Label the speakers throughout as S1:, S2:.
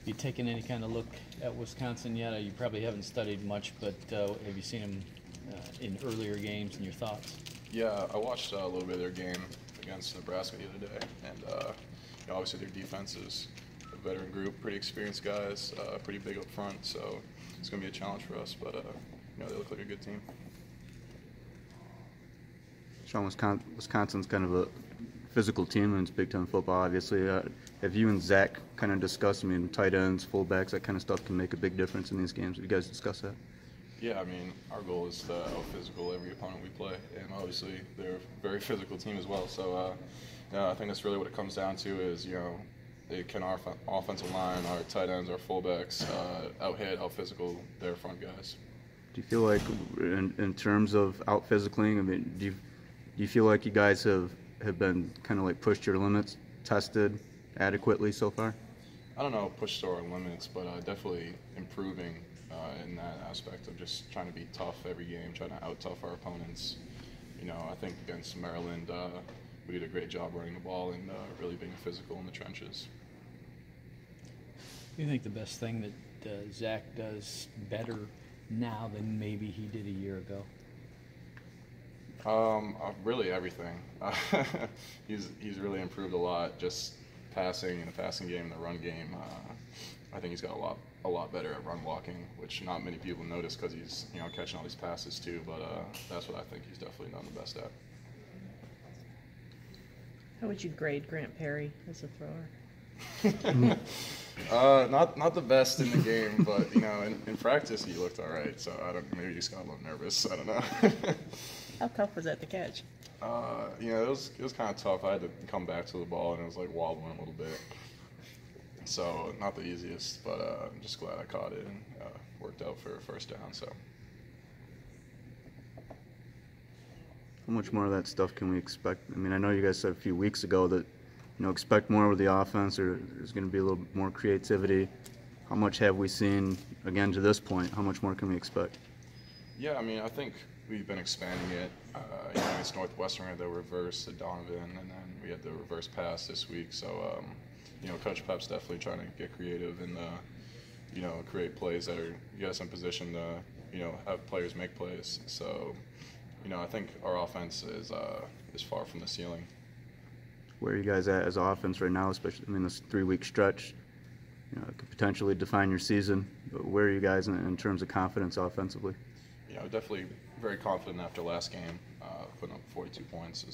S1: you taken any kind of look at Wisconsin yet? You probably haven't studied much, but have you seen them in earlier games and your thoughts?
S2: Yeah, I watched a little bit of their game against Nebraska the other day, and obviously their defense is a veteran group, pretty experienced guys, pretty big up front, so it's going to be a challenge for us, but they look like a good team.
S3: Sean, Wisconsin's kind of a physical team, and it's Big Ten football, obviously. Have you and Zach kind of discussed, tight ends, fullbacks, that kind of stuff can make a big difference in these games? Have you guys discussed that?
S2: Yeah, our goal is to out-physical every opponent we play, and obviously they're a very physical team as well. So I think that's really what it comes down to is, can our offensive line, our tight ends, our fullbacks out-hit, out-physical their front guys.
S3: Do you feel like, in terms of out-physicaling, do you feel like you guys have been kind of like pushed your limits, tested adequately so far?
S2: I don't know, pushed to our limits, but definitely improving in that aspect of just trying to be tough every game, trying to out-tough our opponents. I think against Maryland, we did a great job running the ball and really being physical in the trenches.
S1: Do you think the best thing that Zach does better now than maybe he did a year ago?
S2: Really everything. He's really improved a lot, just passing in the passing game, the run game. I think he's got a lot better at run blocking, which not many people notice because he's catching all these passes too. But that's what I think he's definitely done the best at.
S4: How would you grade Grant Perry as a thrower?
S2: Not the best in the game, but in practice he looked all right. So maybe he just got a little nervous. I don't know.
S4: How tough was that to catch?
S2: It was kind of tough. I had to come back to the ball, and it was like wobbling a little bit. So not the easiest, but I'm just glad I caught it and worked out for a first down. So.
S3: How much more of that stuff can we expect? I know you guys said a few weeks ago that expect more with the offense, or there's going to be a little more creativity. How much have we seen again to this point? How much more can we expect?
S2: Yeah, I think we've been expanding it. Against Northwestern, we had the reverse to Donovan, and then we had the reverse pass this week. So, Coach Pep's definitely trying to get creative and, create plays that are get us in position to, have players make plays. So, I think our offense is far from the ceiling.
S3: Where are you guys at as an offense right now, especially this 3-week stretch? It could potentially define your season. But where are you guys in terms of confidence offensively?
S2: Definitely very confident after last game, putting up 42 points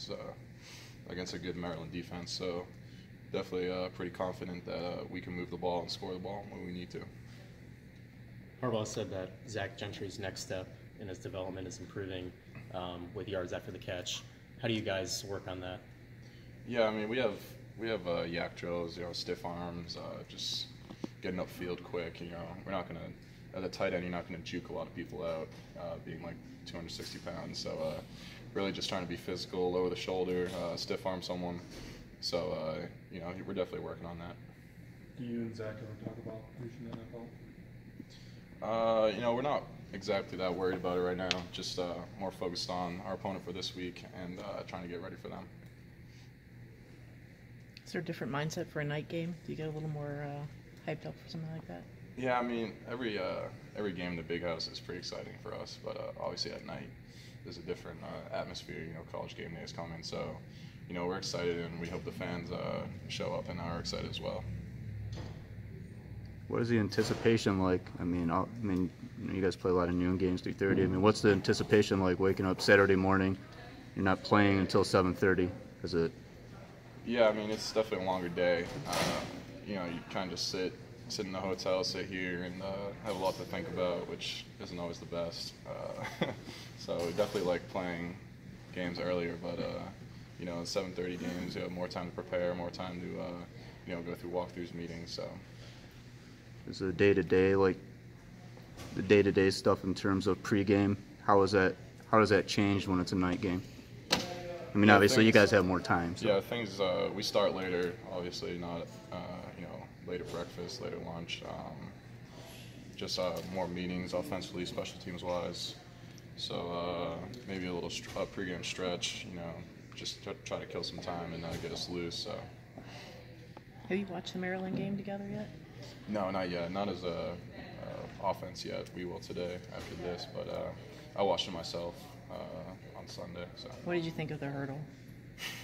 S2: against a good Maryland defense. So definitely pretty confident that we can move the ball and score the ball when we need to.
S5: Harbaugh said that Zach Gentry's next step in his development is improving with yards after the catch. How do you guys work on that?
S2: Yeah, we have yak drills, stiff arms, just getting upfield quick. We're not gonna. At a tight end, you're not going to juke a lot of people out, being like 260 pounds. So really just trying to be physical, lower the shoulder, stiff arm someone. So, we're definitely working on that.
S6: Do you and Zach ever talk about reaching the NFL?
S2: We're not exactly that worried about it right now. Just more focused on our opponent for this week and trying to get ready for them.
S4: Is there a different mindset for a night game? Do you get a little more hyped up for something like that?
S2: Yeah, every game in the Big House is pretty exciting for us, but obviously at night there's a different atmosphere. College game day is coming, so we're excited, and we hope the fans show up and are excited as well.
S3: What is the anticipation like? You guys play a lot of noon games, 3:30. What's the anticipation like waking up Saturday morning? You're not playing until 7:30. Is it?
S2: Yeah, it's definitely a longer day. You kind of just sit in the hotel, sit here, and have a lot to think about, which isn't always the best. So we definitely like playing games earlier, but 7:30 games, you have more time to prepare, more time to go through walkthroughs, meetings. So
S3: is the day-to-day stuff in terms of pregame? How does that change when it's a night game? Obviously you guys have more time. So.
S2: Yeah, things we start later, obviously not later breakfast, later lunch, just more meetings offensively, special teams wise. So maybe a little pregame stretch, just try to kill some time and get us loose. So.
S4: Have you watched the Maryland game together yet?
S2: No, not yet. Not as a offense yet. We will today after this, but I watched it myself on Sunday. So.
S4: What did you think of the hurdle?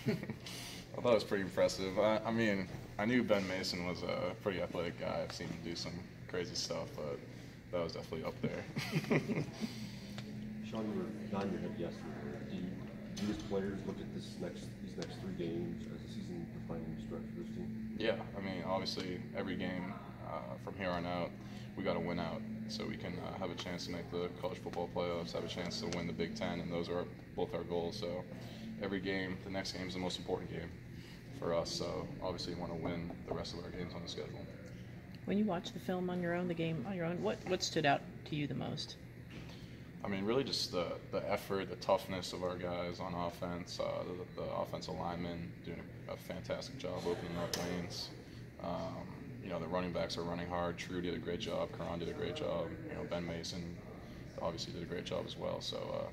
S2: I thought it was pretty impressive. I mean, I knew Ben Mason was a pretty athletic guy. I've seen him do some crazy stuff, but that was definitely up there.
S7: Sean, you were nodding your head yesterday. Do you as players look at these next 3 games as a season-defining stretch for this team?
S2: Yeah, I mean, obviously every game from here on out, we got to win out so we can have a chance to make the college football playoffs, have a chance to win the Big Ten, and those are both our goals. So every game, the next game is the most important game for us. So obviously we want to win the rest of our games on the schedule.
S4: When you watch the film on your own, the game on your own, what stood out to you the most?
S2: I mean, really just the effort, the toughness of our guys on offense, the offensive linemen doing a fantastic job opening up lanes. You know, the running backs are running hard. True did a great job. Karan did a great job. You know, Ben Mason obviously did a great job as well. So,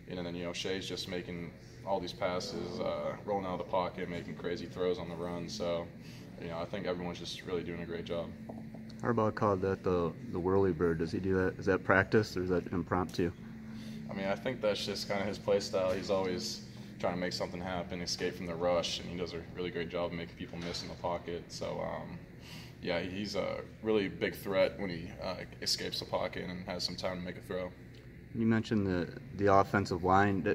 S2: and then, you know, Shea's just making all these passes, rolling out of the pocket, making crazy throws on the run. So, you know, I think everyone's just really doing a great job.
S3: Harbaugh called that the whirly bird. Does he do that? Is that practice or is that impromptu?
S2: I mean, I think that's just kind of his play style. He's always trying to make something happen, escape from the rush, and he does a really great job of making people miss in the pocket. So, yeah, he's a really big threat when he escapes the pocket and has some time to make a throw.
S3: You mentioned the offensive line.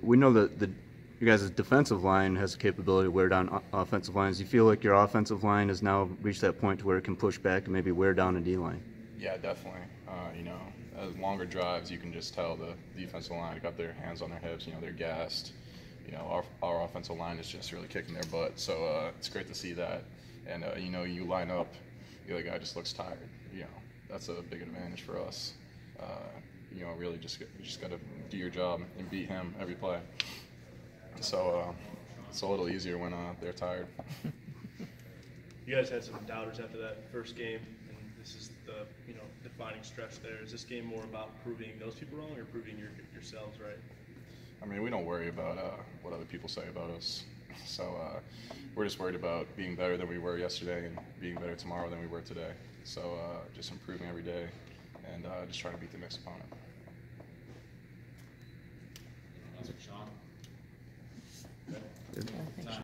S3: We know that you guys' defensive line has the capability to wear down offensive lines. Do you feel like your offensive line has now reached that point to where it can push back and maybe wear down a D-line?
S2: Yeah, definitely. You know, as longer drives, you can just tell the defensive line got their hands on their hips. You know, they're gassed. You know, our offensive line is just really kicking their butt. So it's great to see that. And, you know, you line up, the other guy just looks tired. You know, that's a big advantage for us. You know, really you just got to do your job and beat him every play. So it's a little easier when they're tired.
S8: You guys had some doubters after that first game, and this is the defining stretch there. Is this game more about proving those people wrong or proving yourselves right?
S2: I mean, we don't worry about what other people say about us. So we're just worried about being better than we were yesterday and being better tomorrow than we were today. So just improving every day and just trying to beat the next opponent.
S9: Sean.
S4: Yeah, thanks.